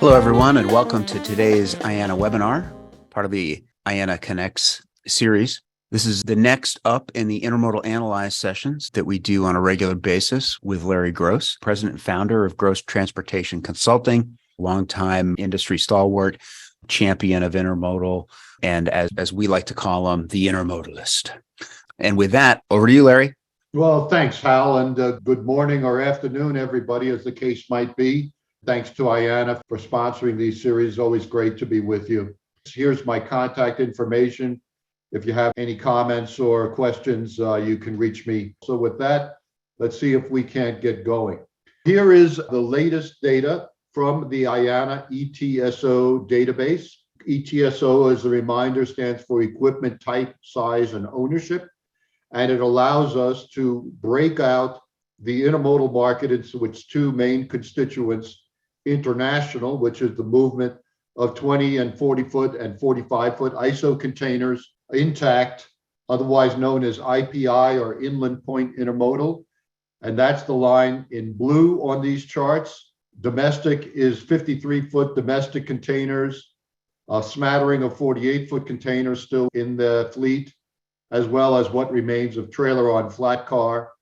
Hello, everyone, and welcome to today's IANA webinar, part of the IANA Connects series. This is the next up in the Intermodal Analyze sessions that we do on a regular basis with Larry Gross, president and founder of Gross Transportation Consulting, longtime industry stalwart, champion of intermodal, and as we like to call him, the Intermodalist. And with that, over to you, Larry. Well, thanks, Hal, and good morning or afternoon, everybody, as the case might be. Thanks to IANA for sponsoring these series. Always great to be with you. Here's my contact information. If you have any comments or questions, you can reach me. So with that, let's see if we can't get going. Here is the latest data from the IANA ETSO database. ETSO, as a reminder, stands for Equipment Type, Size, and Ownership. And it allows us to break out the intermodal market into its two main constituents: international, which is the movement of 20 and 40 foot and 45 foot ISO containers intact, otherwise known as IPI or inland point intermodal. And that's the line in blue on these charts. Domestic is 53 foot domestic containers, a smattering of 48 foot containers still in the fleet, as well as what remains of trailer on flat car.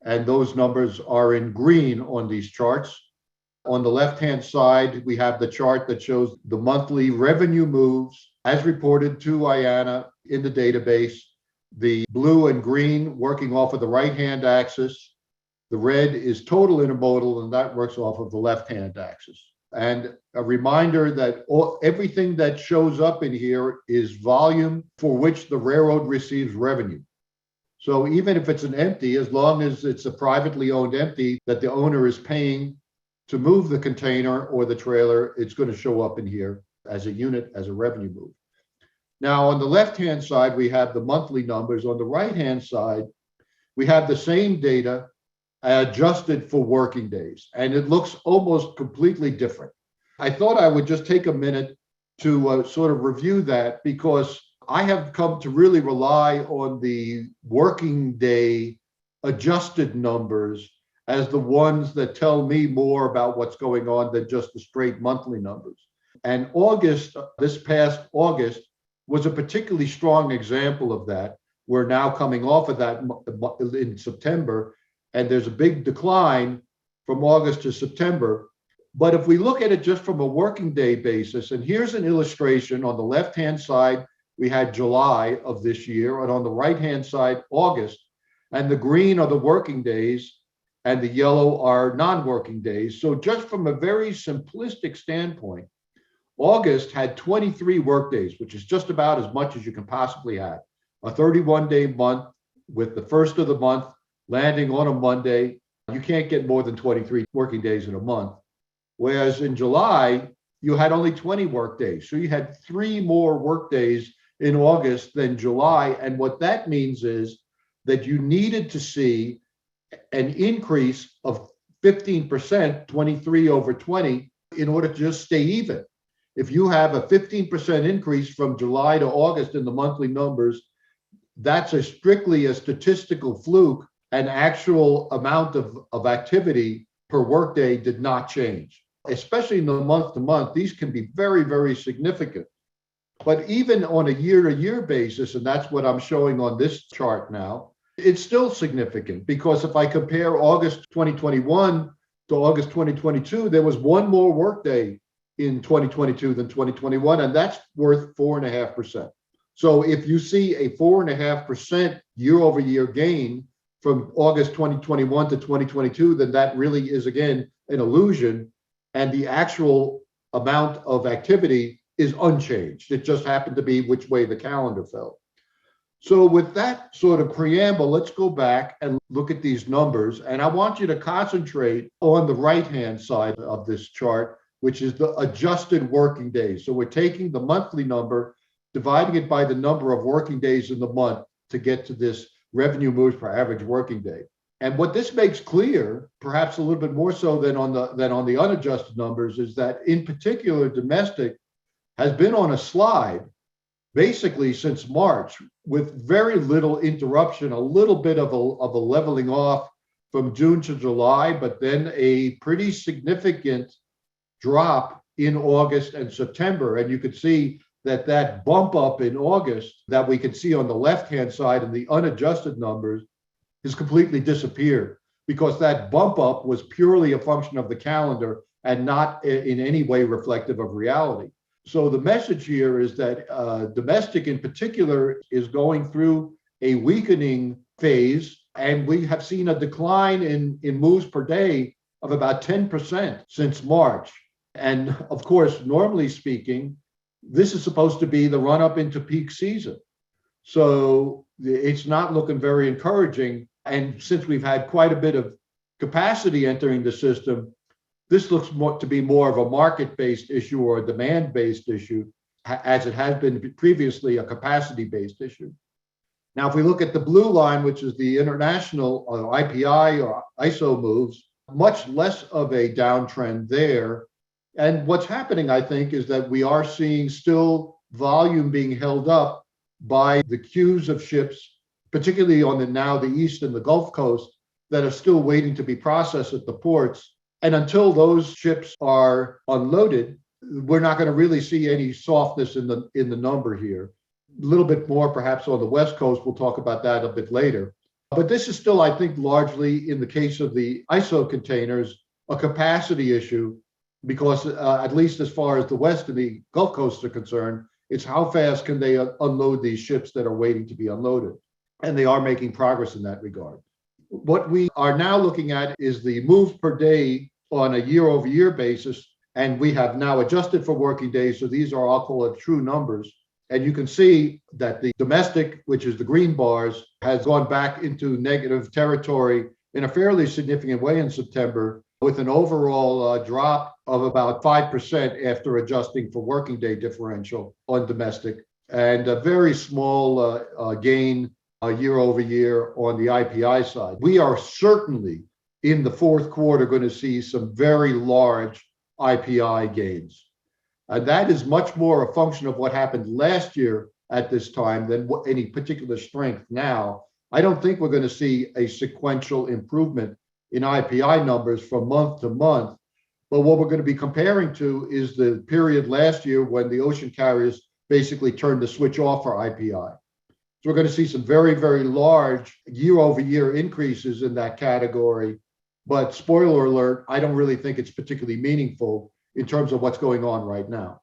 And those numbers are in green on these charts. On the left-hand side, we have the chart that shows the monthly revenue moves as reported to IANA in the database. The blue and green working off of the right-hand axis. The red is total intermodal, and that works off of the left-hand axis. And a reminder that everything that shows up in here is volume for which the railroad receives revenue. So even if it's an empty, as long as it's a privately owned empty that the owner is paying to move the container or the trailer, it's going to show up in here as a unit, as a revenue move. Now, on the left-hand side, we have the monthly numbers. On the right-hand side, we have the same data adjusted for working days, and it looks almost completely different. I thought I would just take a minute to sort of review that, because I have come to really rely on the working day adjusted numbers as the ones that tell me more about what's going on than just the straight monthly numbers. And August, this past August, was a particularly strong example of that. We're now coming off of that in September, and there's a big decline from August to September. But if we look at it just from a working day basis, and here's an illustration. On the left-hand side, we had July of this year, and on the right-hand side, August. And the green are the working days, and the yellow are non-working days. So just from a very simplistic standpoint, August had 23 work days, which is just about as much as you can possibly have. A 31-day month with the first of the month landing on a Monday. You can't get more than 23 working days in a month. Whereas in July, you had only 20 work days. So you had 3 more work days in August than July. And what that means is that you needed to see an increase of 15%, 23 over 20, in order to just stay even. If you have a 15% increase from July to August in the monthly numbers, that's strictly a statistical fluke. An actual amount of activity per workday did not change. Especially in the month to month, these can be very, very significant. But even on a year-to-year basis, and that's what I'm showing on this chart now, it's still significant, because if I compare August 2021 to August 2022, there was 1 more workday in 2022 than 2021, and that's worth 4.5%. So if you see a 4.5% year-over-year gain from August 2021 to 2022, then that really is, again, an illusion, and the actual amount of activity is unchanged. It just happened to be which way the calendar fell. So with that sort of preamble, let's go back and look at these numbers. And I want you to concentrate on the right-hand side of this chart, which is the adjusted working days. So we're taking the monthly number, dividing it by the number of working days in the month to get to this revenue moves per average working day. And what this makes clear, perhaps a little bit more so than on the unadjusted numbers, is that in particular, domestic has been on a slide basically since March, with very little interruption, a little bit of a leveling off from June to July, but then a pretty significant drop in August and September. And you could see that bump up in August that we could see on the left-hand side in the unadjusted numbers has completely disappeared, because that bump up was purely a function of the calendar and not in any way reflective of reality. So the message here is that domestic in particular is going through a weakening phase, and we have seen a decline in moves per day of about 10% since March. And of course, normally speaking, this is supposed to be the run up into peak season. So it's not looking very encouraging. And since we've had quite a bit of capacity entering the system, this looks to be more of a market-based issue or a demand-based issue, as it has been previously a capacity-based issue. Now, if we look at the blue line, which is the international IPI or ISO moves, much less of a downtrend there. And what's happening, I think, is that we are seeing still volume being held up by the queues of ships, particularly on the East and the Gulf Coast, that are still waiting to be processed at the ports. And until those ships are unloaded, we're not going to really see any softness in the number here. A little bit more perhaps on the West Coast. We'll talk about that a bit later. But this is still, I think, largely in the case of the ISO containers, a capacity issue, because at least as far as the West and the Gulf Coast are concerned, it's how fast can they unload these ships that are waiting to be unloaded. And they are making progress in that regard. What we are now looking at is the moves per day on a year-over-year basis, and we have now adjusted for working days. So these are, I'll call it, true numbers. And you can see that the domestic, which is the green bars, has gone back into negative territory in a fairly significant way in September, with an overall drop of about 5% after adjusting for working day differential on domestic, and a very small gain year over year on the IPI side. We are certainly in the fourth quarter going to see some very large IPI gains. And that is much more a function of what happened last year at this time than any particular strength now. I don't think we're going to see a sequential improvement in IPI numbers from month to month. But what we're going to be comparing to is the period last year when the ocean carriers basically turned the switch off for IPI. So we're going to see some very, very large year-over-year increases in that category. But spoiler alert, I don't really think it's particularly meaningful in terms of what's going on right now.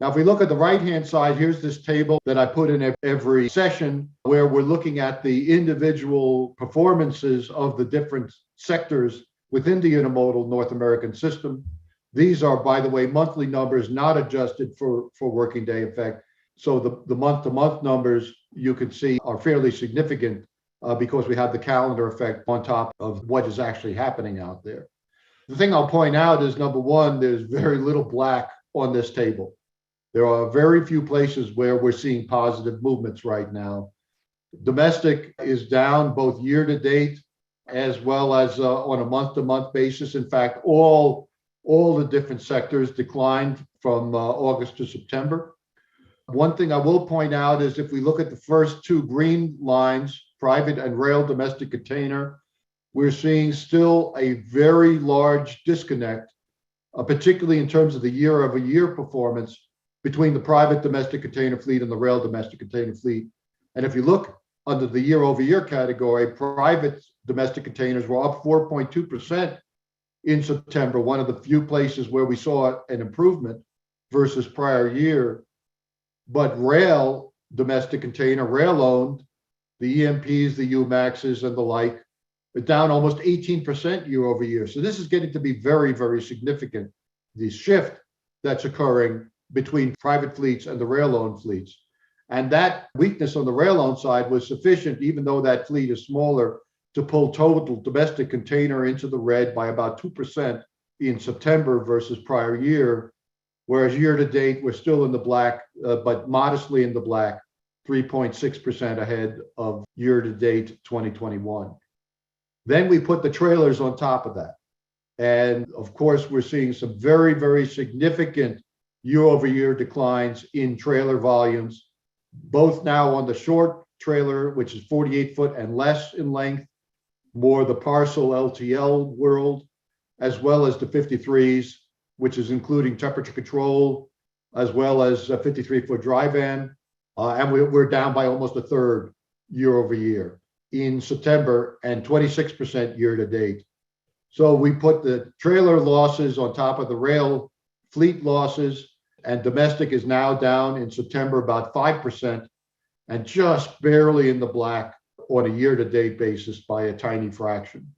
Now, if we look at the right-hand side, here's this table that I put in every session where we're looking at the individual performances of the different sectors within the intermodal North American system. These are, by the way, monthly numbers not adjusted for working day effect. So the month-to-month numbers you can see are fairly significant because we have the calendar effect on top of what is actually happening out there. The thing I'll point out is, number one, there's very little black on this table. There are very few places where we're seeing positive movements right now. Domestic is down both year to date as well as on a month-to-month basis. In fact, all the different sectors declined from August to September. One thing I will point out is if we look at the first two green lines, private and rail domestic container, we're seeing still a very large disconnect, particularly in terms of the year-over-year performance between the private domestic container fleet and the rail domestic container fleet. And if you look under the year-over-year category, private domestic containers were up 4.2% in September, one of the few places where we saw an improvement versus prior year. But rail domestic container, rail owned, the EMPs, the UMAXs and the like, are down almost 18% year over year. So this is getting to be very, very significant, the shift that's occurring between private fleets and the rail owned fleets. And that weakness on the rail owned side was sufficient, even though that fleet is smaller, to pull total domestic container into the red by about 2% in September versus prior year. Whereas year to date, we're still in the black, but modestly in the black, 3.6% ahead of year to date 2021. Then we put the trailers on top of that. And of course, we're seeing some very, very significant year-over-year declines in trailer volumes, both now on the short trailer, which is 48 foot and less in length, more the parcel LTL world, as well as the 53s. which is including temperature control, as well as a 53-foot dry van. And we're down by almost a third year over year in September and 26% year to date. So we put the trailer losses on top of the rail fleet losses, and domestic is now down in September about 5% and just barely in the black on a year-to-date basis by a tiny fraction.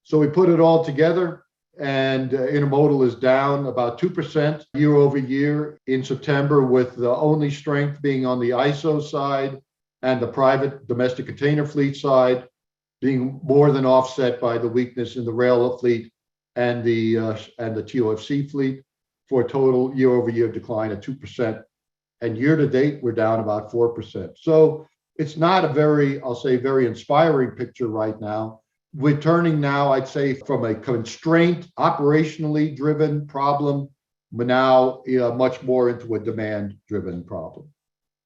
So we put it all together, and intermodal is down about 2% year over year in September, with the only strength being on the ISO side and the private domestic container fleet side being more than offset by the weakness in the rail fleet and the TOFC fleet, for a total year over year decline of 2%. And year to date, we're down about 4%. So it's not a very, I'll say, very inspiring picture right now. We're turning now, I'd say, from a constraint, operationally driven problem, but now much more into a demand driven problem.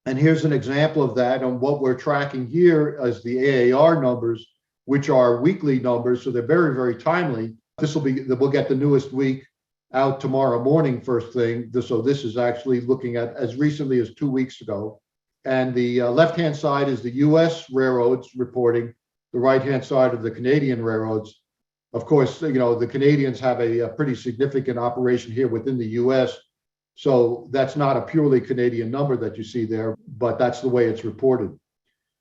And here's an example of that. And what we're tracking here is the AAR numbers, which are weekly numbers. So they're very, very timely. We'll get the newest week out tomorrow morning, first thing. So this is actually looking at as recently as 2 weeks ago. And the left-hand side is the US railroads reporting, the right-hand side of the Canadian railroads. Of course, the Canadians have a pretty significant operation here within the US. So that's not a purely Canadian number that you see there, but that's the way it's reported.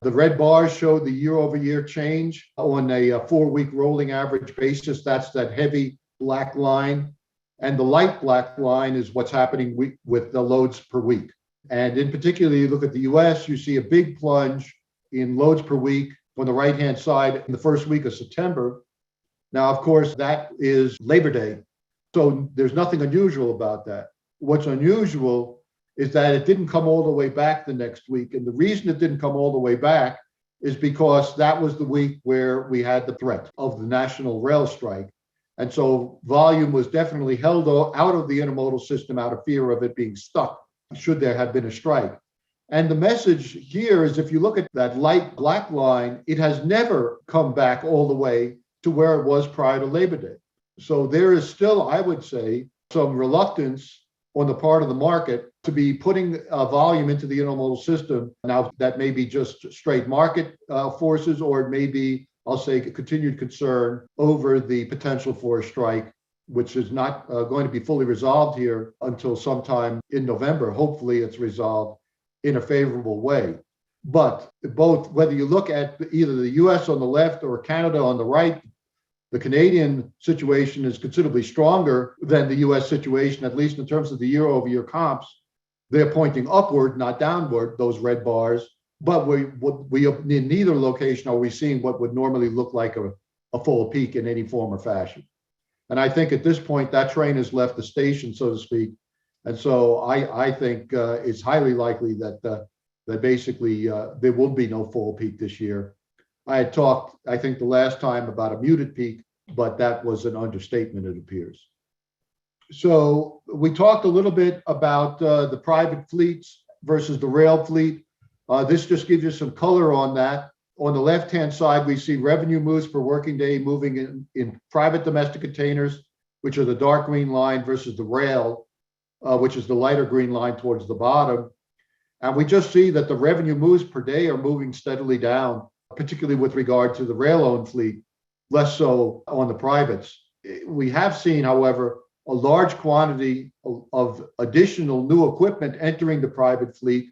The red bars show the year-over-year change on a 4-week rolling average basis. That's that heavy black line. And the light black line is what's happening with the loads per week. And in particular, you look at the US, you see a big plunge in loads per week on the right-hand side in the first week of September. Now, of course, that is Labor Day. So there's nothing unusual about that. What's unusual is that it didn't come all the way back the next week. And the reason it didn't come all the way back is because that was the week where we had the threat of the national rail strike. And so volume was definitely held out of the intermodal system out of fear of it being stuck, should there have been a strike. And the message here is, if you look at that light black line, it has never come back all the way to where it was prior to Labor Day. So there is still, I would say, some reluctance on the part of the market to be putting volume into the intermodal system. Now, that may be just straight market forces, or it may be, I'll say, continued concern over the potential for a strike, which is not going to be fully resolved here until sometime in November. Hopefully it's resolved in a favorable way. But both, whether you look at either the US on the left or Canada on the right, the Canadian situation is considerably stronger than the US situation, at least in terms of the year-over-year comps. They're pointing upward, not downward, those red bars. But we in neither location are we seeing what would normally look like a full peak in any form or fashion. And I think at this point, that train has left the station, so to speak. And so I think it's highly likely that basically there will be no full peak this year. I had talked, I think, the last time about a muted peak, but that was an understatement, it appears. So we talked a little bit about the private fleets versus the rail fleet. This just gives you some color on that. On the left-hand side, we see revenue moves per working day moving in private domestic containers, which are the dark green line, versus the rail, which is the lighter green line towards the bottom. And we just see that the revenue moves per day are moving steadily down, particularly with regard to the rail-owned fleet, less so on the privates. We have seen, however, a large quantity of additional new equipment entering the private fleet.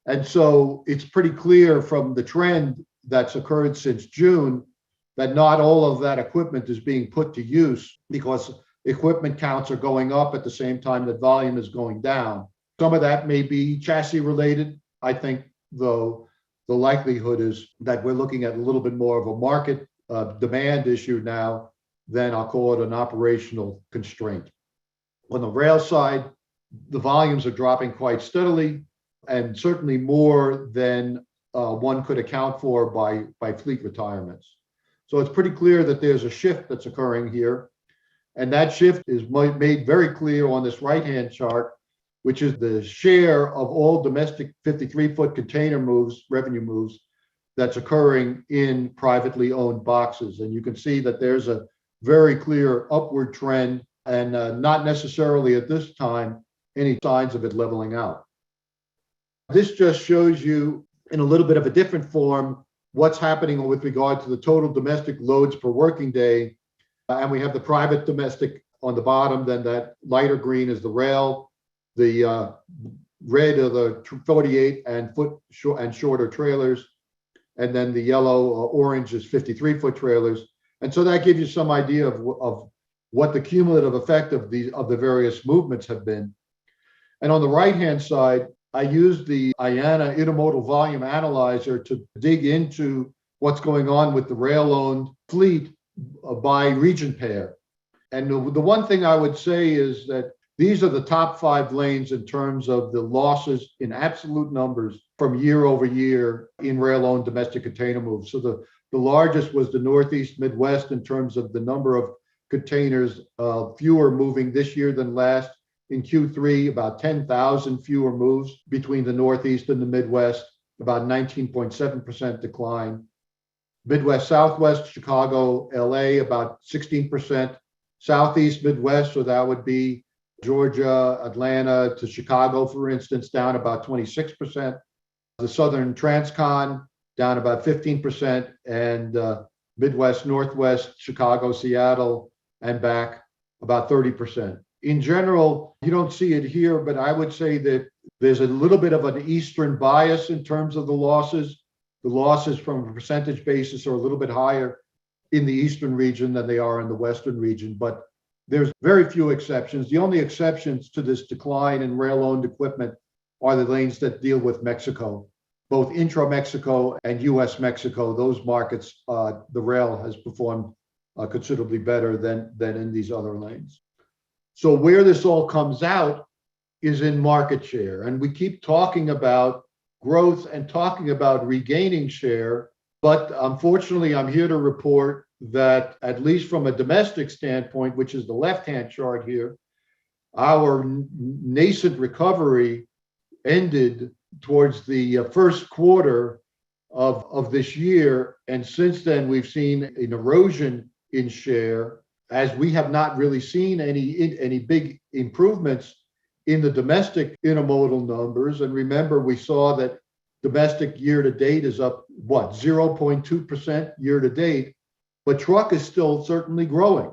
And so it's pretty clear from the trend that's occurred since June that not all of that equipment is being put to use, because equipment counts are going up at the same time that volume is going down. Some of that may be chassis related. I think, though, the likelihood is that we're looking at a little bit more of a market demand issue now than, I'll call it, an operational constraint. On the rail side, the volumes are dropping quite steadily, and certainly more than one could account for by fleet retirements. So it's pretty clear that there's a shift that's occurring here. And that shift is made very clear on this right-hand chart, which is the share of all domestic 53-foot container moves, revenue moves, that's occurring in privately owned boxes. And you can see that there's a very clear upward trend and not necessarily at this time any signs of it leveling out. This just shows you in a little bit of a different form what's happening with regard to the total domestic loads per working day. And we have the private domestic on the bottom, then that lighter green is the rail, the red are the 48 and shorter trailers, and then the yellow orange is 53-foot trailers. And so that gives you some idea of what the cumulative effect of the various movements have been. And on the right-hand side, I used the IANA Intermodal Volume Analyzer to dig into what's going on with the rail-owned fleet by region pair. And the one thing I would say is that these are the top 5 lanes in terms of the losses in absolute numbers from year over year in rail-owned domestic container moves. So the largest was the Northeast Midwest in terms of the number of containers, fewer moving this year than last. In Q3, about 10,000 fewer moves between the Northeast and the Midwest, about 19.7% decline. Midwest, Southwest, Chicago, LA, about 16%. Southeast Midwest, so that would be Georgia, Atlanta to Chicago, for instance, down about 26%. The Southern Transcon, down about 15%. And Midwest, Northwest, Chicago, Seattle, and back, about 30%. In general, you don't see it here, but I would say that there's a little bit of an Eastern bias in terms of the losses. The losses from a percentage basis are a little bit higher in the Eastern region than they are in the Western region, but there's very few exceptions. The only exceptions to this decline in rail-owned equipment are the lanes that deal with Mexico, both intra-Mexico and US-Mexico. Those markets, the rail has performed considerably better than in these other lanes. So where this all comes out is in market share. And we keep talking about growth and talking about regaining share. But unfortunately, I'm here to report that at least from a domestic standpoint, which is the left-hand chart here, our nascent recovery ended towards the first quarter of this year. And since then, we've seen an erosion in share, as we have not really seen any big improvements in the domestic intermodal numbers. And remember, we saw that domestic year to date is up, 0.2% year to date, but truck is still certainly growing.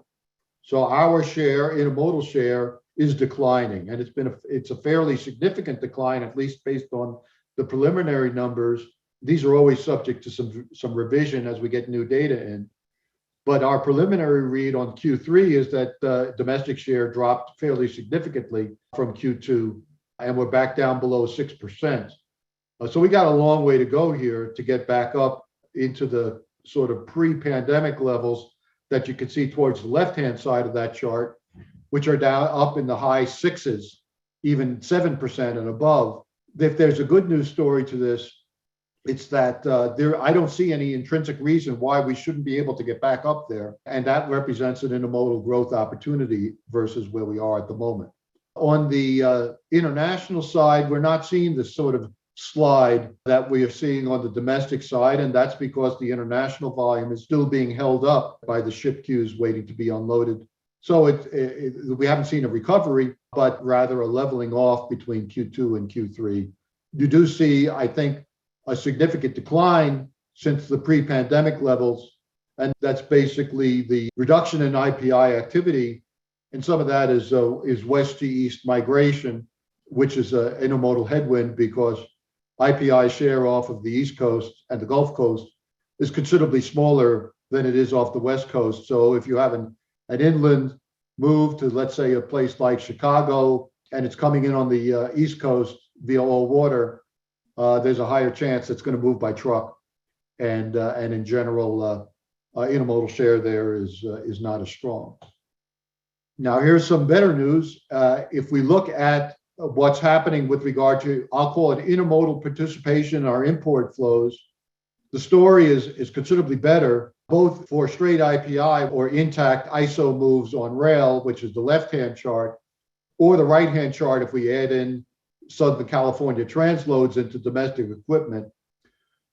So our share, intermodal share, is declining. And it's a fairly significant decline, at least based on the preliminary numbers. These are always subject to some revision as we get new data in. But our preliminary read on Q3 is that domestic share dropped fairly significantly from Q2, and we're back down below 6%. So we got a long way to go here to get back up into the sort of pre-pandemic levels that you can see towards the left-hand side of that chart, which are down up in the high 6s, even 7% and above. If there's a good news story to this, it's that I don't see any intrinsic reason why we shouldn't be able to get back up there. And that represents an intermodal growth opportunity versus where we are at the moment. On the international side, we're not seeing the sort of slide that we are seeing on the domestic side. And that's because the international volume is still being held up by the ship queues waiting to be unloaded. So we haven't seen a recovery, but rather a leveling off between Q2 and Q3. You do see, I think, a significant decline since the pre-pandemic levels. And that's basically the reduction in IPI activity. And some of that is west to east migration, which is an intermodal headwind because IPI share off of the East Coast and the Gulf Coast is considerably smaller than it is off the West Coast. So if you have an inland move to, let's say, a place like Chicago, and it's coming in on the East Coast via all water, there's a higher chance it's going to move by truck, and in general, intermodal share there is not as strong. Now, here's some better news. If we look at what's happening with regard to, I'll call it intermodal participation in our import flows, the story is considerably better, both for straight IPI or intact ISO moves on rail, which is the left-hand chart, or the right-hand chart if we add in Southern California transloads into domestic equipment.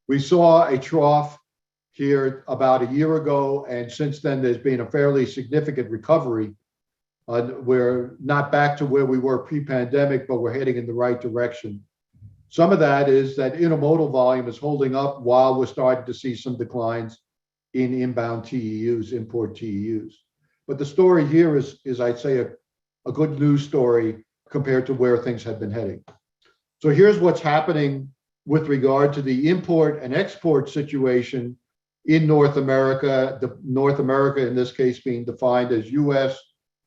We saw a trough here about a year ago, and since then there's been a fairly significant recovery. We're not back to where we were pre-pandemic, but we're heading in the right direction. Some of that is that intermodal volume is holding up while we're starting to see some declines in inbound TEUs, import TEUs. But the story here is I'd say, a good news story compared to where things had been heading. So here's what's happening with regard to the import and export situation in North America, the North America in this case being defined as US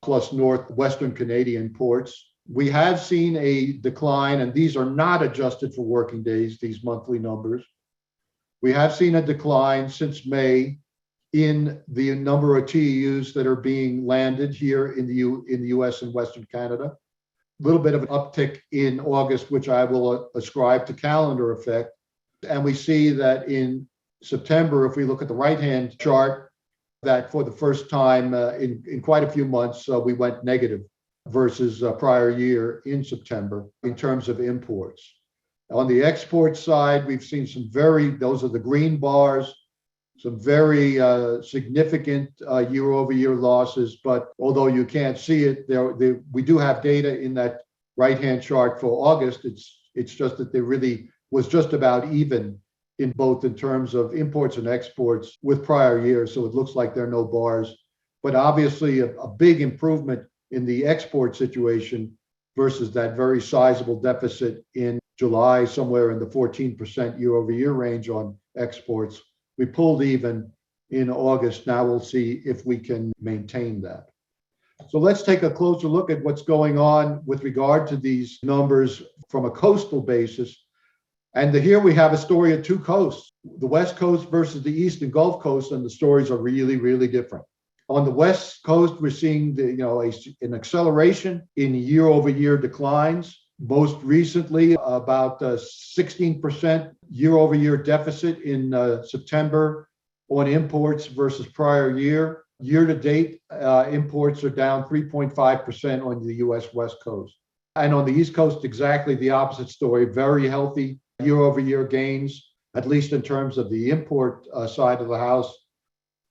plus Northwestern Canadian ports. We have seen a decline, and these are not adjusted for working days, these monthly numbers. We have seen a decline since May in the number of TEUs that are being landed here in the US and Western Canada. A little bit of an uptick in August, which I will ascribe to calendar effect. And we see that in September, if we look at the right-hand chart, that for the first time in quite a few months, we went negative versus prior year in September in terms of imports. On the export side, we've seen those are the green bars, some very significant year-over-year losses. But although you can't see it, we do have data in that right-hand chart for August. It's just that there really was just about even in both in terms of imports and exports with prior years. So it looks like there are no bars, but obviously a big improvement in the export situation versus that very sizable deficit in July, somewhere in the 14% year-over-year range on exports. We pulled even in August. Now we'll see if we can maintain that. So let's take a closer look at what's going on with regard to these numbers from a coastal basis. And here we have a story of two coasts, the West Coast versus the East and Gulf Coast, and the stories are really, really different. On the West Coast, we're seeing an acceleration in year-over-year declines. Most recently, about 16% year-over-year deficit in September on imports versus prior year. Year-to-date, imports are down 3.5% on the U.S. West Coast. And on the East Coast, exactly the opposite story, very healthy year-over-year gains, at least in terms of the import side of the house.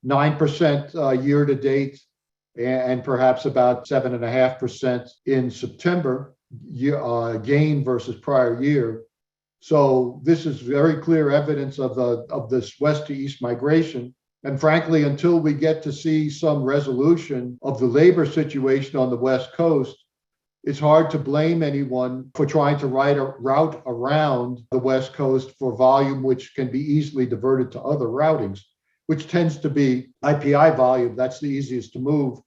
9% year-to-date, and perhaps about 7.5% in September gain versus prior year. So this is very clear evidence of this west to east migration. And frankly, until we get to see some resolution of the labor situation on the West Coast, it's hard to blame anyone for trying to route around the West Coast for volume, which can be easily diverted to other routings, which tends to be IPI volume. That's the easiest to move.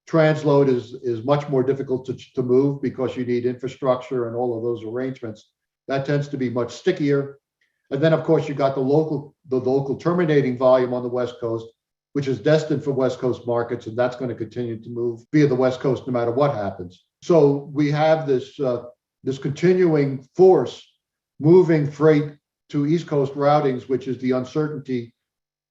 Transload is much more difficult to move because you need infrastructure and all of those arrangements. That tends to be much stickier. And then, of course, you got the local terminating volume on the West Coast, which is destined for West Coast markets, and that's going to continue to move via the West Coast no matter what happens. So we have this continuing force moving freight to East Coast routings, which is the uncertainty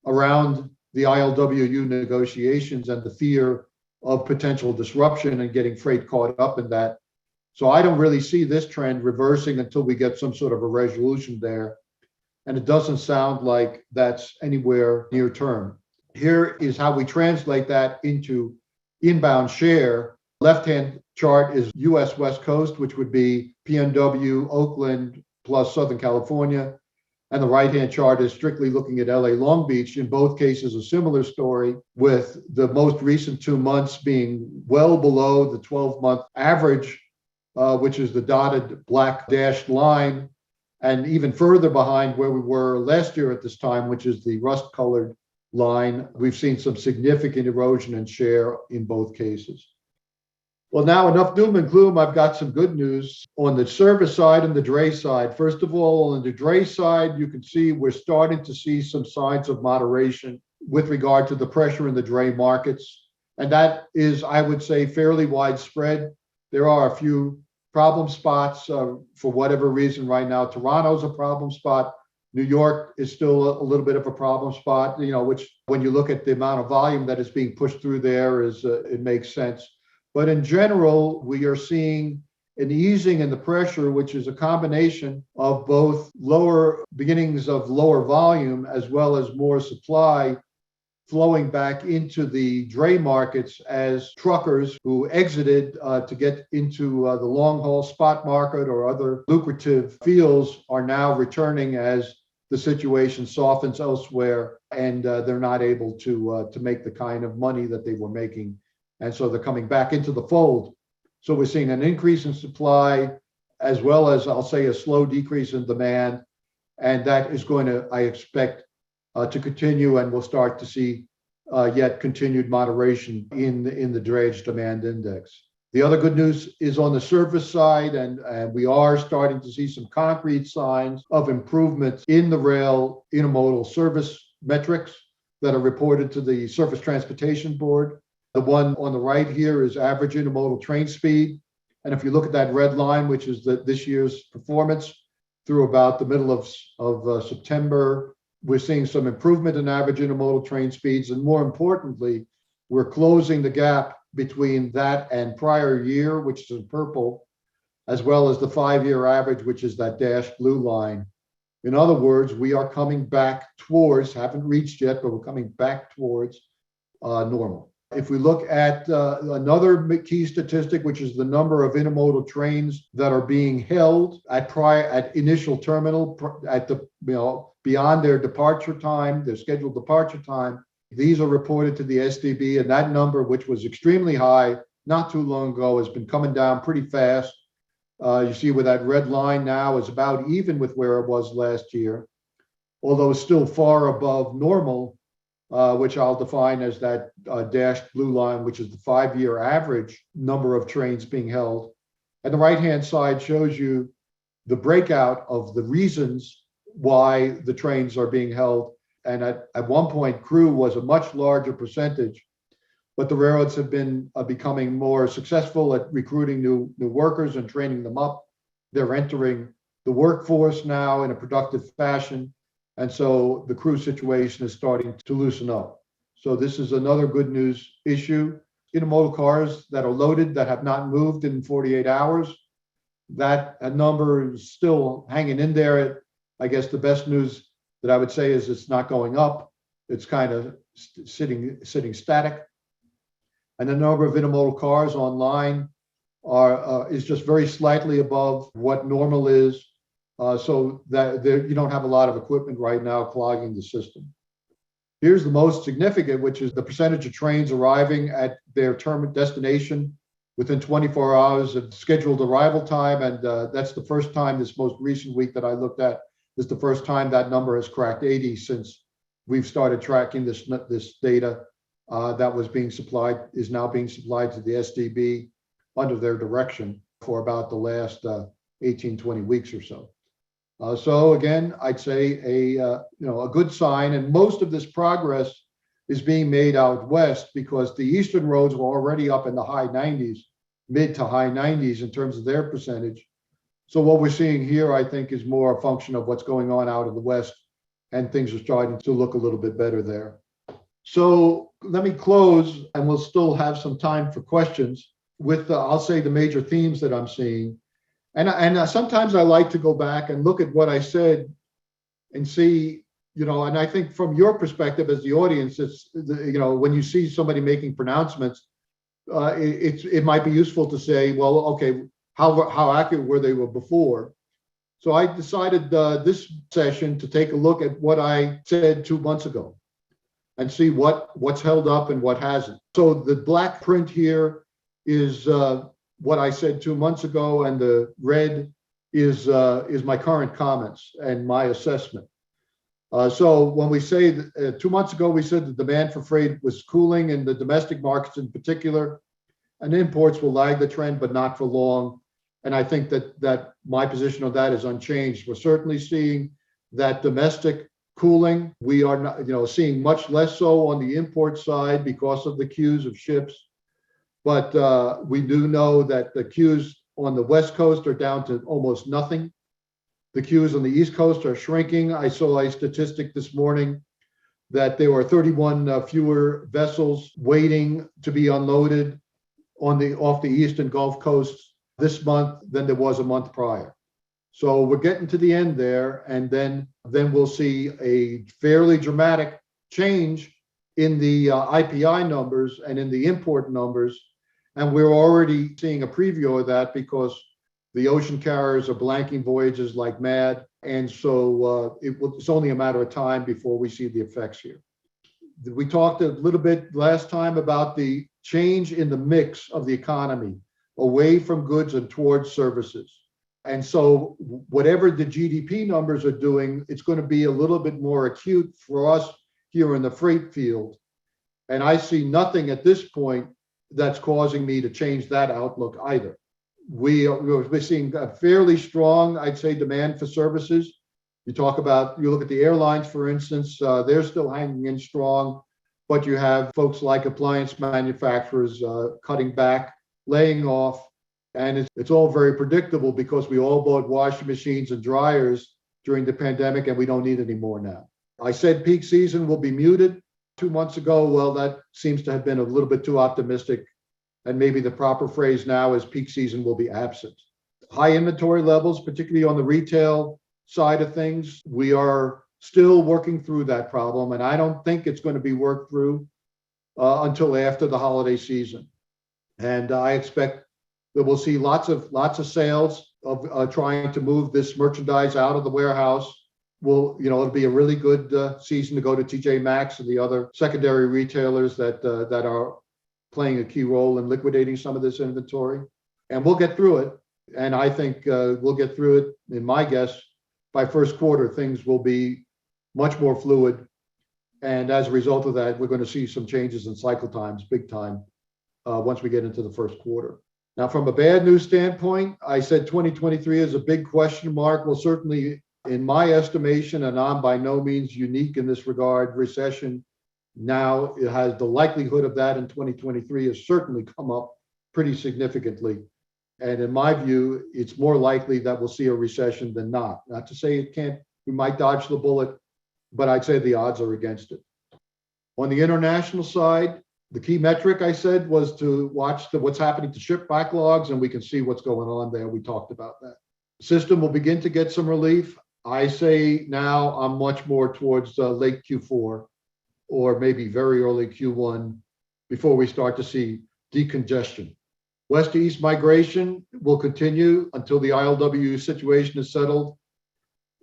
around the ILWU negotiations and the fear of potential disruption and getting freight caught up in that. So I don't really see this trend reversing until we get some sort of a resolution there. And it doesn't sound like that's anywhere near term. Here is how we translate that into inbound share. Left-hand chart is US West Coast, which would be PNW, Oakland, plus Southern California. And the right-hand chart is strictly looking at LA Long Beach. In both cases, a similar story, with the most recent 2 months being well below the 12-month average, which is the dotted black dashed line, and even further behind where we were last year at this time, which is the rust-colored line. We've seen some significant erosion in share in both cases. Well, now enough doom and gloom. I've got some good news on the service side and the dray side. First of all, on the dray side, you can see we're starting to see some signs of moderation with regard to the pressure in the dray markets. And that is, I would say, fairly widespread. There are a few problem spots for whatever reason right now. Toronto's a problem spot. New York is still a little bit of a problem spot, which when you look at the amount of volume that is being pushed through there, it makes sense. But in general, we are seeing an easing in the pressure, which is a combination of both beginnings of lower volume as well as more supply flowing back into the dray markets as truckers who exited to get into the long haul spot market or other lucrative fields are now returning as the situation softens elsewhere, and they're not able to make the kind of money that they were making. And so they're coming back into the fold. So we're seeing an increase in supply, as well as, I'll say, a slow decrease in demand. And that is going to, I expect, to continue, and we'll start to see yet continued moderation in the drayage demand index. The other good news is on the service side, and we are starting to see some concrete signs of improvement in the rail intermodal service metrics that are reported to the Surface Transportation Board. The one on the right here is average intermodal train speed. And if you look at that red line, which is this year's performance through about the middle of September, we're seeing some improvement in average intermodal train speeds. And more importantly, we're closing the gap between that and prior year, which is in purple, as well as the 5-year average, which is that dashed blue line. In other words, we are coming back towards, haven't reached yet, but we're coming back towards normal. If we look at another key statistic, which is the number of intermodal trains that are being held at initial terminal at the beyond their departure time, their scheduled departure time. These are reported to the STB, and that number, which was extremely high not too long ago, has been coming down pretty fast. You see where that red line now is about even with where it was last year, although it's still far above normal, which I'll define as that dashed blue line, which is the 5-year average number of trains being held. And the right-hand side shows you the breakout of the reasons why the trains are being held. And at one point, crew was a much larger percentage, but the railroads have been becoming more successful at recruiting new workers and training them up. They're entering the workforce now in a productive fashion. And so the crew situation is starting to loosen up. So this is another good news issue. Intermodal cars that are loaded that have not moved in 48 hours, that number is still hanging in there. I guess the best news that I would say is it's not going up. It's kind of sitting static. And the number of intermodal cars online is just very slightly above what normal is. So that you don't have a lot of equipment right now clogging the system. Here's the most significant, which is the percentage of trains arriving at their destination within 24 hours of scheduled arrival time. And that's the first time, this most recent week that I looked at, is the first time that number has cracked 80 since we've started tracking this data that was being supplied, is now being supplied to the STB under their direction for about the last 18, 20 weeks or so. So again, I'd say a good sign, and most of this progress is being made out west because the eastern roads were already up in the high 90s, mid to high 90s in terms of their percentage. So what we're seeing here, I think, is more a function of what's going on out of the west, and things are starting to look a little bit better there. So let me close, and we'll still have some time for questions with, I'll say, the major themes that I'm seeing. And sometimes I like to go back and look at what I said and see, and I think from your perspective as the audience, it's, when you see somebody making pronouncements, it might be useful to say, well, okay, how accurate were they before? So I decided this session to take a look at what I said 2 months ago and see what's held up and what hasn't. So the black print here is what I said 2 months ago, and the red is my current comments and my assessment. So when we say that, 2 months ago, we said the demand for freight was cooling in the domestic markets in particular, and imports will lag the trend, but not for long. And I think that my position on that is unchanged. We're certainly seeing that domestic cooling. We are not, seeing much less so on the import side because of the queues of ships. But we do know that the queues on the West Coast are down to almost nothing. The queues on the East Coast are shrinking. I saw a statistic this morning that there were 31 fewer vessels waiting to be unloaded off the East and Gulf Coast this month than there was a month prior. So we're getting to the end there, and then we'll see a fairly dramatic change in the IPI numbers and in the import numbers. And we're already seeing a preview of that because the ocean carriers are blanking voyages like mad. And so it's only a matter of time before we see the effects here. We talked a little bit last time about the change in the mix of the economy away from goods and towards services. And so whatever the GDP numbers are doing, it's going to be a little bit more acute for us here in the freight field. And I see nothing at this point that's causing me to change that outlook either. We're seeing a fairly strong, I'd say, demand for services. You look at the airlines, for instance, they're still hanging in strong, but you have folks like appliance manufacturers cutting back, laying off, and it's all very predictable because we all bought washing machines and dryers during the pandemic, and we don't need any more now. I said peak season will be muted 2 months ago. Well, that seems to have been a little bit too optimistic, and maybe the proper phrase now is peak season will be absent. High inventory levels, particularly on the retail side of things, we are still working through that problem, and I don't think it's going to be worked through until after the holiday season. And I expect that we'll see lots of sales of trying to move this merchandise out of the warehouse. It'll be a really good season to go to TJ Maxx and the other secondary retailers that are playing a key role in liquidating some of this inventory. And we'll get through it. And I think we'll get through it, in my guess, by first quarter, things will be much more fluid. And as a result of that, we're going to see some changes in cycle times, big time, once we get into the first quarter. Now, from a bad news standpoint, I said 2023 is a big question mark. Well, certainly in my estimation, and I'm by no means unique in this regard, recession now, it has the likelihood of that in 2023 has certainly come up pretty significantly. And in my view, it's more likely that we'll see a recession than not. Not to say we might dodge the bullet, but I'd say the odds are against it. On the international side, the key metric I said was to watch what's happening to ship backlogs, and we can see what's going on there. We talked about that. The system will begin to get some relief. I say now I'm much more towards late Q4 or maybe very early Q1 before we start to see decongestion. West to east migration will continue until the ILWU situation is settled.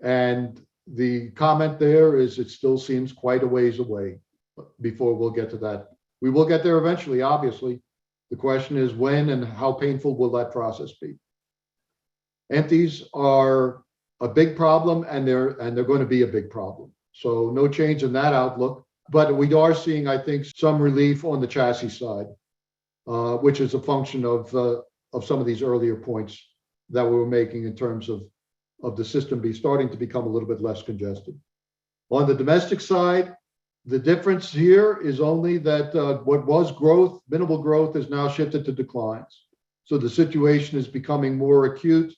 And the comment there is it still seems quite a ways away before we'll get to that. We will get there eventually, obviously. The question is when and how painful will that process be? Empties are a big problem, and they're going to be a big problem. So no change in that outlook. But we are seeing, I think, some relief on the chassis side, which is a function of some of these earlier points that we were making in terms of the system starting to become a little bit less congested. On the domestic side, the difference here is only that what was growth, minimal growth, is now shifted to declines. So the situation is becoming more acute.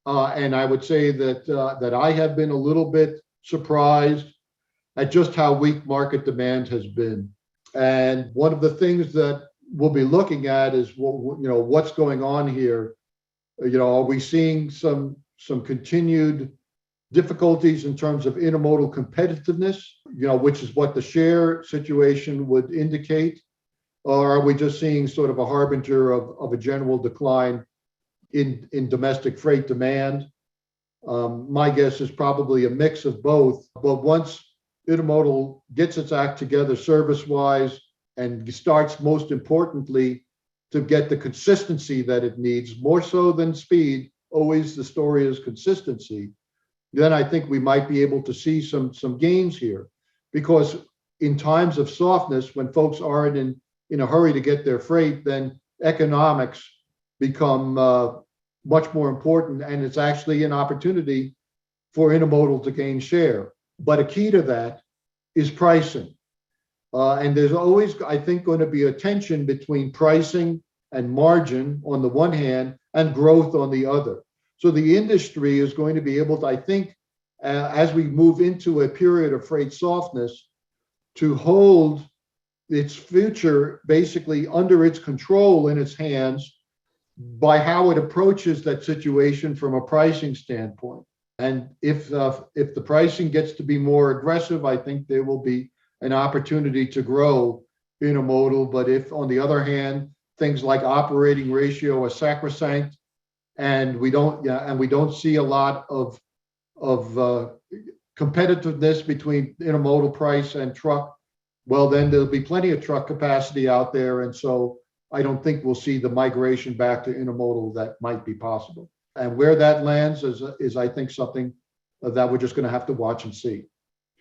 And I would say that I have been a little bit surprised at just how weak market demand has been. And one of the things that we'll be looking at is what's going on here. Are we seeing some continued difficulties in terms of intermodal competitiveness, which is what the share situation would indicate? Or are we just seeing sort of a harbinger of a general decline in domestic freight demand? My guess is probably a mix of both. But once intermodal gets its act together service-wise and starts, most importantly, to get the consistency that it needs, more so than speed, always the story is consistency, then I think we might be able to see some gains here. Because in times of softness, when folks aren't in a hurry to get their freight, then economics become much more important, and it's actually an opportunity for intermodal to gain share. But a key to that is pricing. And there's always, I think, going to be a tension between pricing and margin on the one hand and growth on the other. So the industry is going to be able to, I think, as we move into a period of freight softness, to hold its future basically under its control in its hands by how it approaches that situation from a pricing standpoint. And if the pricing gets to be more aggressive, I think there will be an opportunity to grow intermodal. But if, on the other hand, things like operating ratio are sacrosanct, and we don't see a lot of competitiveness between intermodal price and truck, well, then there'll be plenty of truck capacity out there. And so I don't think we'll see the migration back to intermodal that might be possible. And where that lands is I think, something that we're just going to have to watch and see.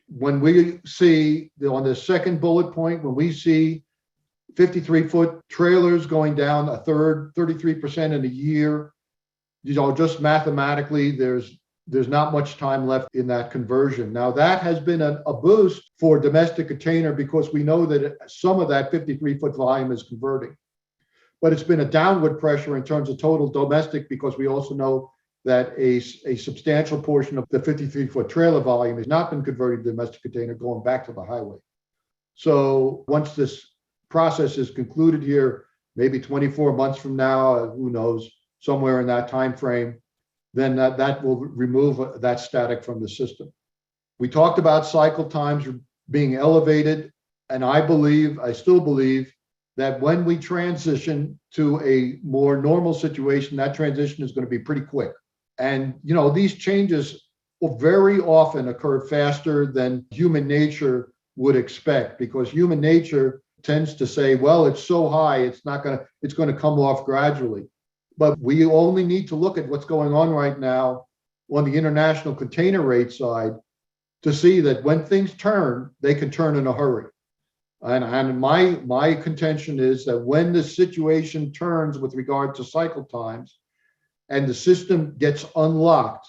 When we see, on the second bullet point, when we see 53-foot trailers going down a third, 33% in a year, just mathematically, there's not much time left in that conversion. Now, that has been a boost for domestic container because we know that some of that 53-foot volume is converting. But it's been a downward pressure in terms of total domestic, because we also know that a substantial portion of the 53-foot trailer volume has not been converted to domestic container, going back to the highway. So once this process is concluded here, maybe 24 months from now, who knows, somewhere in that time frame, then that will remove that static from the system. We talked about cycle times being elevated, and I still believe that when we transition to a more normal situation, that transition is going to be pretty quick. And these changes will very often occur faster than human nature would expect, because human nature tends to say, well, it's so high, it's going to come off gradually. But we only need to look at what's going on right now on the international container rate side to see that when things turn, they can turn in a hurry. And my contention is that when the situation turns with regard to cycle times and the system gets unlocked,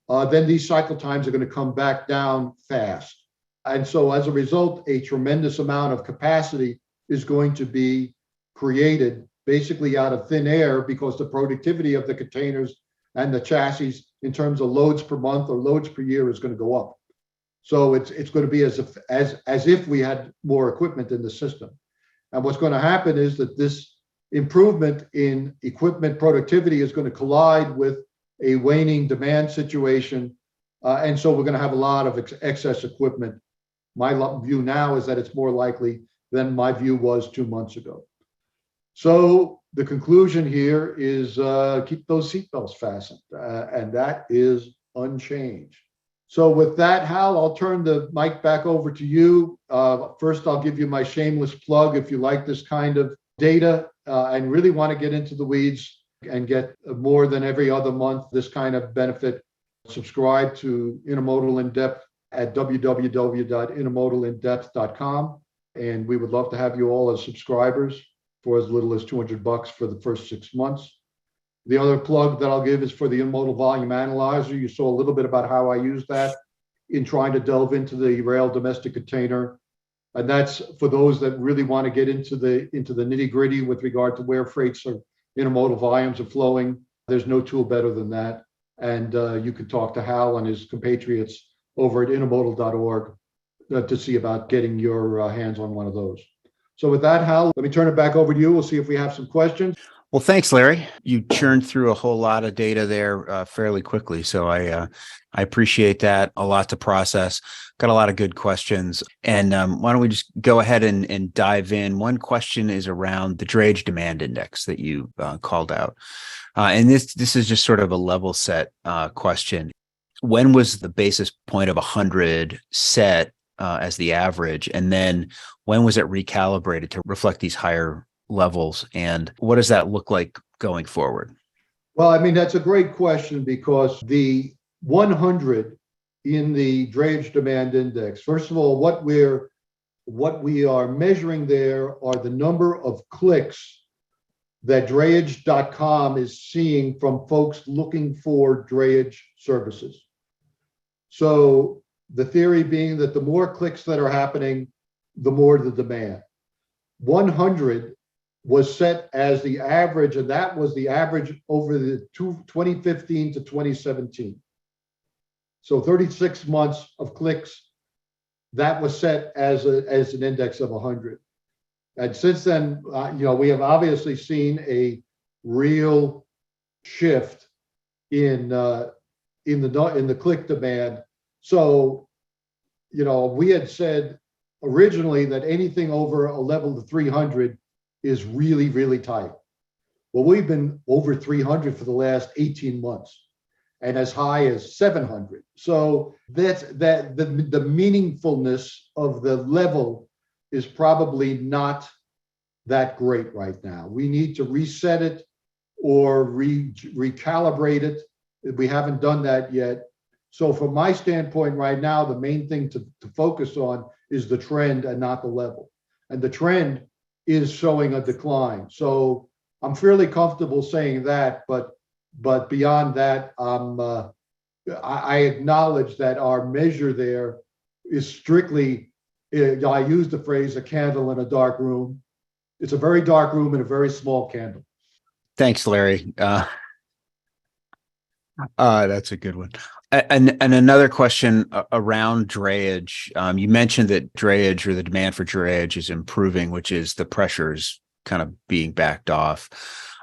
then these cycle times are going to come back down fast. And so as a result, a tremendous amount of capacity is going to be created basically out of thin air, because the productivity of the containers and the chassis in terms of loads per month or loads per year is going to go up. So it's going to be as if we had more equipment in the system. And what's going to happen is that this improvement in equipment productivity is going to collide with a waning demand situation. And so we're going to have a lot of excess equipment. My view now is that it's more likely than my view was 2 months ago. So the conclusion here is keep those seatbelts fastened, and that is unchanged. So with that, Hal, I'll turn the mic back over to you. First, I'll give you my shameless plug. If you like this kind of data and really want to get into the weeds and get more than every other month this kind of benefit, subscribe to Intermodal In-Depth at www.intermodalindepth.com. And we would love to have you all as subscribers for as little as $200 for the first 6 months. The other plug that I'll give is for the Intermodal Volume Analyzer. You saw a little bit about how I use that in trying to delve into the rail domestic container. And that's for those that really want to get into the nitty-gritty with regard to where freights or intermodal volumes are flowing. There's no tool better than that. And you can talk to Hal and his compatriots over at intermodal.org to see about getting your hands on one of those. So with that, Hal, let me turn it back over to you. We'll see if we have some questions. Well, thanks, Larry. You churned through a whole lot of data there fairly quickly. So I appreciate that. A lot to process. Got a lot of good questions. And why don't we just go ahead and dive in? One question is around the drayage demand index that you called out. And this is just sort of a level set question. When was the basis point of 100 set as the average? And then when was it recalibrated to reflect these higher levels, and what does that look like going forward? Well, I mean, that's a great question, because the 100 in the drayage demand index, first of all, what we are measuring there are the number of clicks that drayage.com is seeing from folks looking for drayage services. So the theory being that the more clicks that are happening, the more the demand. 100 was set as the average, and that was the average over the 2015 to 2017. So 36 months of clicks, that was set as an index of 100. And since then, we have obviously seen a real shift in the click demand. So, we had said originally that anything over a level of 300 is really, really tight. Well, we've been over 300 for the last 18 months and as high as 700. So that's the meaningfulness of the level is probably not that great right now. We need to reset it or recalibrate it. We haven't done that yet. So from my standpoint right now, the main thing to focus on is the trend and not the level. And the trend is showing a decline. So I'm fairly comfortable saying that, but beyond that, I acknowledge that our measure there is strictly, I use the phrase, a candle in a dark room. It's a very dark room and a very small candle. Thanks, Larry. That's a good one. And another question around drayage. You mentioned that drayage or the demand for drayage is improving, which is the pressures kind of being backed off.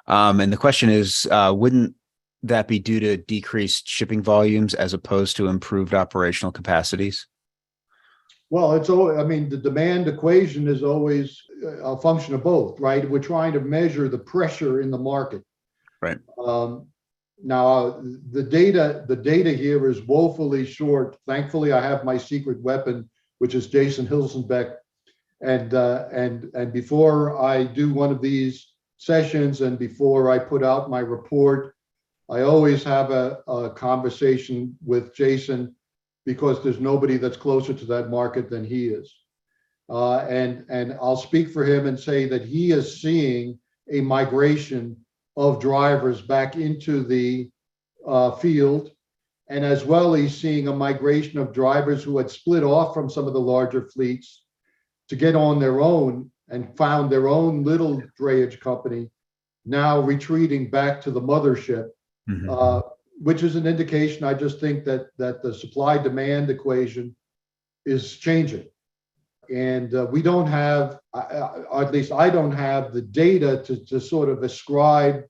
And the question is, wouldn't that be due to decreased shipping volumes as opposed to improved operational capacities? Well, the demand equation is always a function of both, right? We're trying to measure the pressure in the market. Right. Now, the data here is woefully short. Thankfully, I have my secret weapon, which is Jason Hilsenbeck. And before I do one of these sessions and before I put out my report, I always have a conversation with Jason because there's nobody that's closer to that market than he is. And I'll speak for him and say that he is seeing a migration of drivers back into the field. And as well, he's seeing a migration of drivers who had split off from some of the larger fleets to get on their own and found their own little drayage company, now retreating back to the mothership, which is an indication, I just think, that the supply-demand equation is changing. And we don't have, or at least I don't have the data to sort of ascribe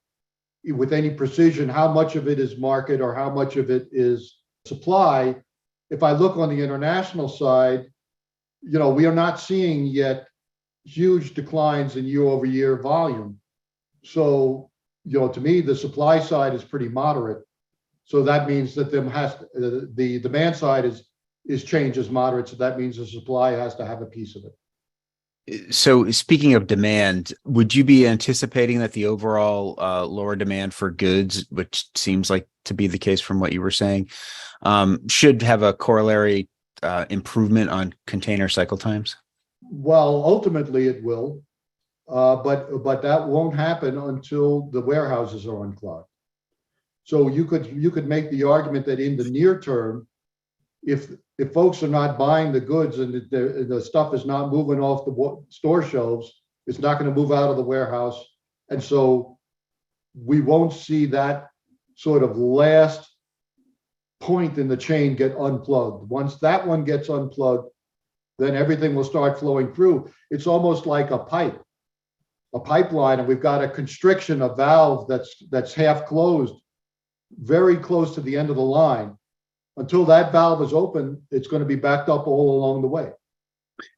with any precision how much of it is market or how much of it is supply. If I look on the international side, we are not seeing yet huge declines in year-over-year volume. So, to me, the supply side is pretty moderate. So that means that the demand side is changes moderate. So that means the supply has to have a piece of it. So speaking of demand, would you be anticipating that the overall lower demand for goods, which seems like to be the case from what you were saying, should have a corollary improvement on container cycle times? Well, ultimately it will, but that won't happen until the warehouses are unclogged. So you could make the argument that in the near term, if folks are not buying the goods and the stuff is not moving off the store shelves, it's not going to move out of the warehouse. And so we won't see that sort of last point in the chain get unplugged. Once that one gets unplugged, then everything will start flowing through. It's almost like a pipeline, and we've got a constriction, a valve that's half closed, very close to the end of the line. Until that valve is open, it's going to be backed up all along the way.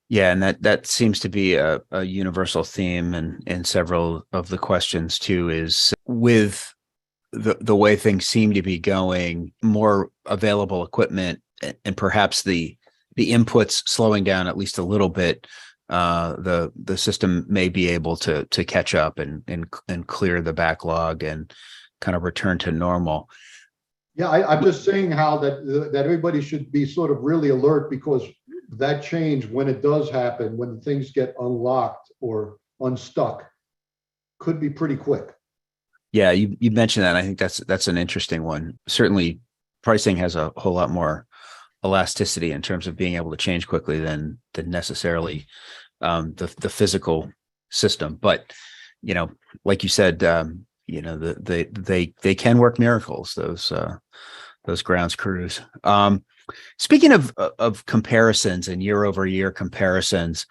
Yeah, and that seems to be a universal theme in several of the questions too, is with the way things seem to be going, more available equipment and perhaps the inputs slowing down at least a little bit, the system may be able to catch up and clear the backlog and kind of return to normal. Yeah, I'm just saying how that everybody should be sort of really alert, because that change, when it does happen, when things get unlocked or unstuck, could be pretty quick. Yeah, you mentioned that. I think that's an interesting one. Certainly, pricing has a whole lot more elasticity in terms of being able to change quickly than necessarily the physical system. But like you said, they can work miracles, those grounds crews. Speaking of comparisons and year-over-year comparisons,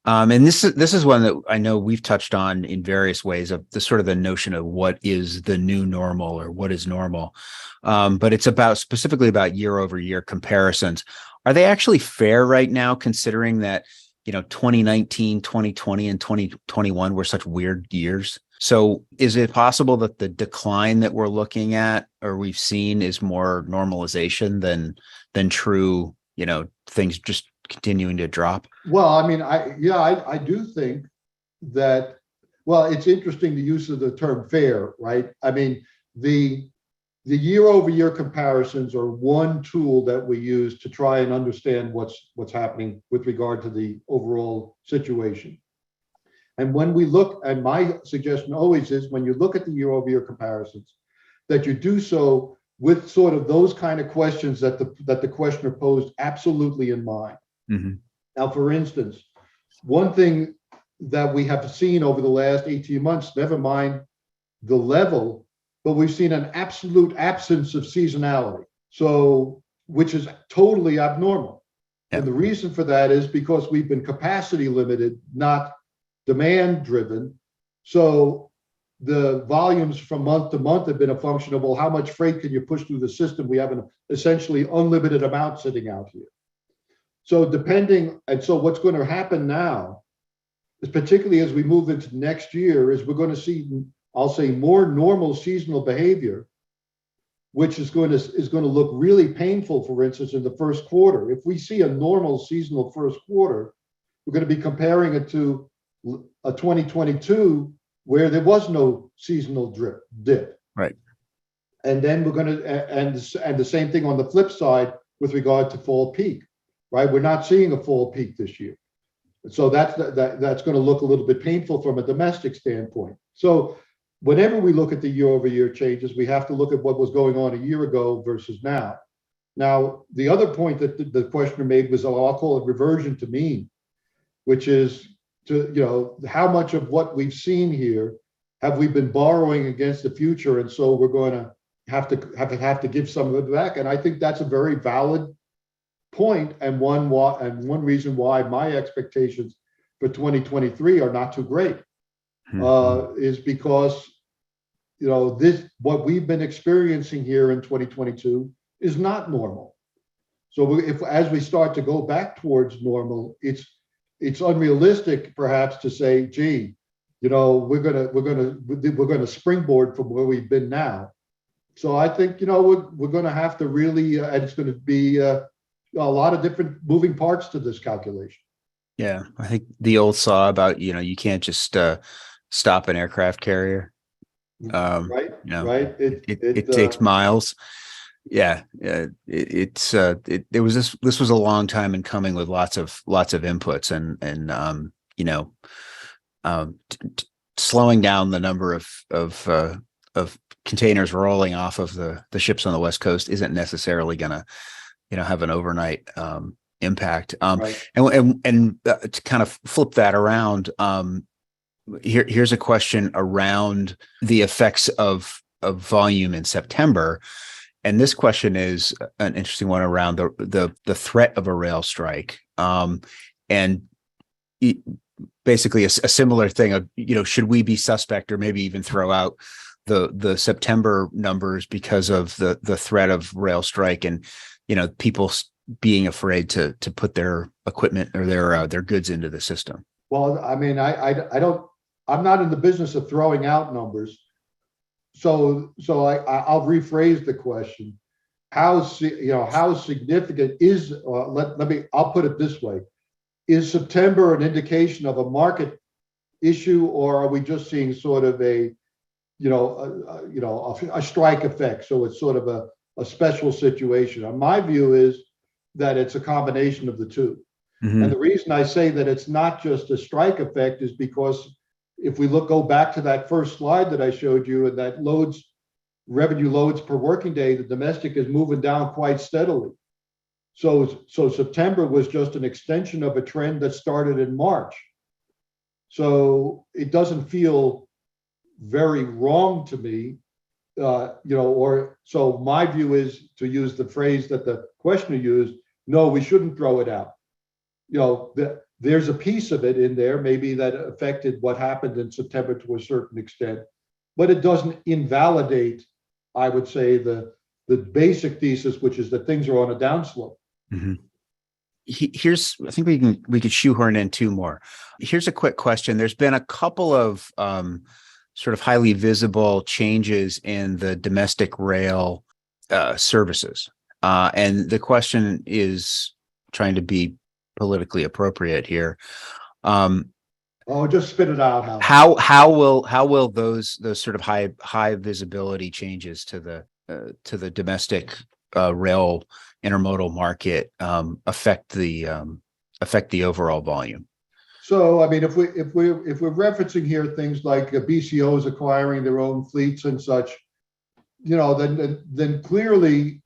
and this is one that I know we've touched on in various ways, of the sort of the notion of what is the new normal or what is normal. But it's specifically about year-over-year comparisons. Are they actually fair right now, considering that 2019, 2020, and 2021 were such weird years. So is it possible that the decline that we're looking at or we've seen is more normalization than true, things just continuing to drop? Well, I mean, I do think that, well, it's interesting the use of the term fair, right? I mean, the year-over-year comparisons are one tool that we use to try and understand what's happening with regard to the overall situation. And when we look, and my suggestion always is when you look at the year-over-year comparisons, that you do so with sort of those kind of questions that the questioner posed absolutely in mind. Mm-hmm. Now, for instance, one thing that we have seen over the last 18 months, never mind the level, but we've seen an absolute absence of seasonality. So, which is totally abnormal. Yeah. And the reason for that is because we've been capacity limited, not demand driven. So the volumes from month to month have been a function of, well, how much freight can you push through the system? We have an essentially unlimited amount sitting out here. So so what's going to happen now is, particularly as we move into next year, is we're going to see, I'll say, more normal seasonal behavior, which is going to look really painful, for instance, in the first quarter. If we see a normal seasonal first quarter, we're going to be comparing it to a 2022 where there was no seasonal dip. Right. And then we're going to, and the same thing on the flip side with regard to fall peak, right? We're not seeing a fall peak this year. So that's going to look a little bit painful from a domestic standpoint. So whenever we look at the year-over-year changes, we have to look at what was going on a year ago versus now. Now, the other point that the questioner made was, I'll call it reversion to mean, which is how much of what we've seen here have we been borrowing against the future, and so we're going to have to give some of it back. And I think that's a very valid point, and one reason why my expectations for 2023 are not too great. Is because what we've been experiencing here in 2022 is not normal. So as we start to go back towards normal, it's unrealistic perhaps to say, gee, we're gonna springboard from where we've been now. So I think we're gonna have to really, and it's going to be a lot of different moving parts to this calculation. Yeah, I think the old saw about you can't just stop an aircraft carrier. Right. It takes miles. Yeah, this was a long time in coming with lots of inputs and slowing down the number of containers rolling off of the ships on the West Coast isn't necessarily going to have an overnight impact. Right. And to kind of flip that around, here's a question around the effects of volume in September. And this question is an interesting one around the threat of a rail strike. Basically a similar thing of, should we be suspect or maybe even throw out the September numbers because of the threat of rail strike and, people being afraid to put their equipment or their goods into the system? Well, I mean, I'm not in the business of throwing out numbers. So I'll rephrase the question. How significant is, I'll put it this way. Is September an indication of a market issue, or are we just seeing sort of a strike effect? So it's sort of a special situation. And my view is that it's a combination of the two. Mm-hmm. And the reason I say that it's not just a strike effect is because if we go back to that first slide that I showed you, and that revenue loads per working day, the domestic is moving down quite steadily. So September was just an extension of a trend that started in March. So it doesn't feel very wrong to me, so my view is, to use the phrase that the questioner used, no, we shouldn't throw it out. There's a piece of it in there, maybe that affected what happened in September to a certain extent, but it doesn't invalidate, I would say, the basic thesis, which is that things are on a downslope. Mm-hmm. I think we could shoehorn in two more. Here's a quick question. There's been a couple of sort of highly visible changes in the domestic rail services. And the question is trying to be politically appropriate here. Just spit it out, Hal. How will those sort of high visibility changes to the domestic rail intermodal market affect the overall volume? So, I mean, if we're referencing here things like BCOs acquiring their own fleets and such, then clearly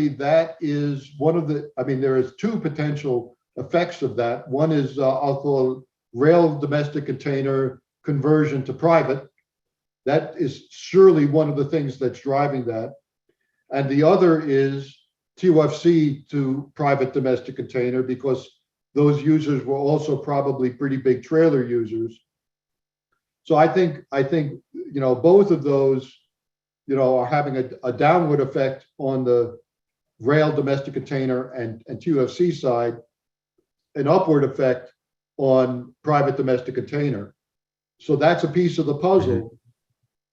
that is one of the. I mean, there is two potential effects of that. One is I'll call rail domestic container conversion to private. That is surely one of the things that's driving that. And the other is TOFC to private domestic container, because those users were also probably pretty big trailer users. So I think both of those are having a downward effect on the rail domestic container and TOFC side, an upward effect on private domestic container. So that's a piece of the puzzle,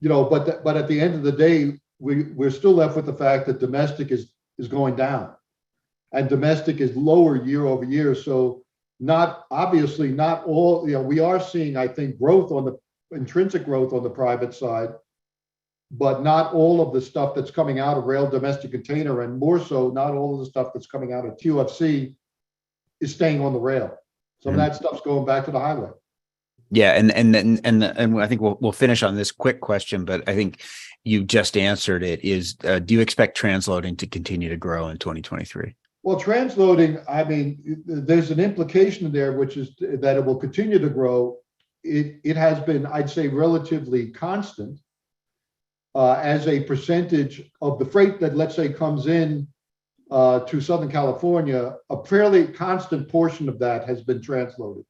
but at the end of the day, we're still left with the fact that domestic is going down and domestic is lower year over year. So not all, we are seeing, I think, growth on the intrinsic growth on the private side, but not all of the stuff that's coming out of rail domestic container, and more so, not all of the stuff that's coming out of TOFC is staying on the rail. Some of that stuff's going back to the highway. Yeah, and I think we'll finish on this quick question, but I think you just answered it. Is do you expect transloading to continue to grow in 2023? Well, transloading, I mean, there's an implication there, which is that it will continue to grow. It has been, I'd say, relatively constant as a percentage of the freight that, let's say, comes in to Southern California. A fairly constant portion of that has been transloaded.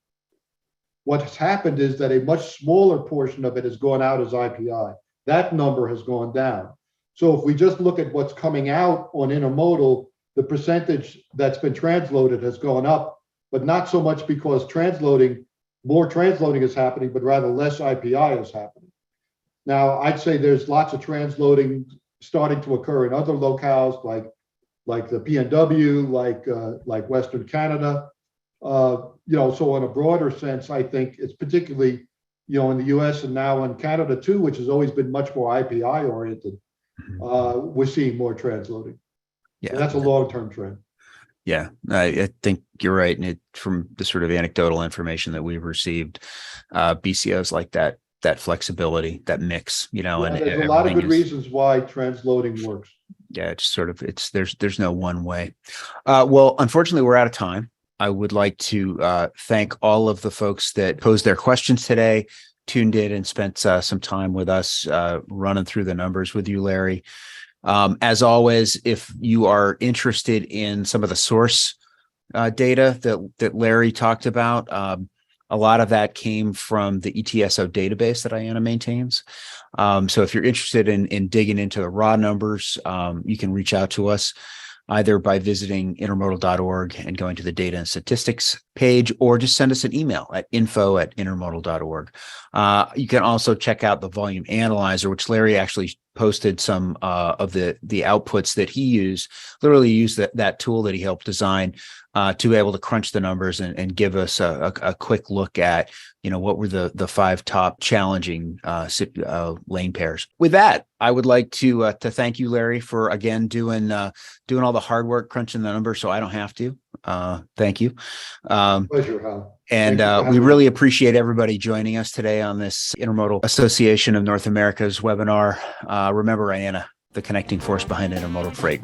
What's happened is that a much smaller portion of it has gone out as IPI. That number has gone down. So if we just look at what's coming out on intermodal, the percentage that's been transloaded has gone up, but not so much because more transloading is happening, but rather less IPI is happening. Now, I'd say there's lots of transloading starting to occur in other locales, like the PNW, like Western Canada. So in a broader sense, I think it's particularly, in the US and now in Canada too, which has always been much more IPI oriented, we're seeing more transloading. Yeah, and that's a long-term trend. Yeah, I think you're right. And from the sort of anecdotal information that we've received, BCOs like that flexibility, that mix, and there's a lot of good reasons why transloading works. Yeah, it's sort of, there's no one way. Well, unfortunately, we're out of time. I would like to thank all of the folks that posed their questions today, tuned in and spent some time with us running through the numbers with you, Larry. As always, if you are interested in some of the source data that Larry talked about, a lot of that came from the ETSO database that IANA maintains. So if you're interested in digging into the raw numbers, you can reach out to us either by visiting intermodal.org and going to the data and statistics page, or just send us an email at info@intermodal.org. You can also check out the volume analyzer, which Larry actually posted some of the outputs that he used, literally used that tool that he helped design to be able to crunch the numbers and give us a quick look at, what were the 5 top challenging lane pairs. With that, I would like to thank you, Larry, for again doing all the hard work crunching the numbers so I don't have to. Thank you. Pleasure, Hal. And we really appreciate everybody joining us today on this Intermodal Association of North America's webinar. Remember, IANA, the connecting force behind intermodal freight.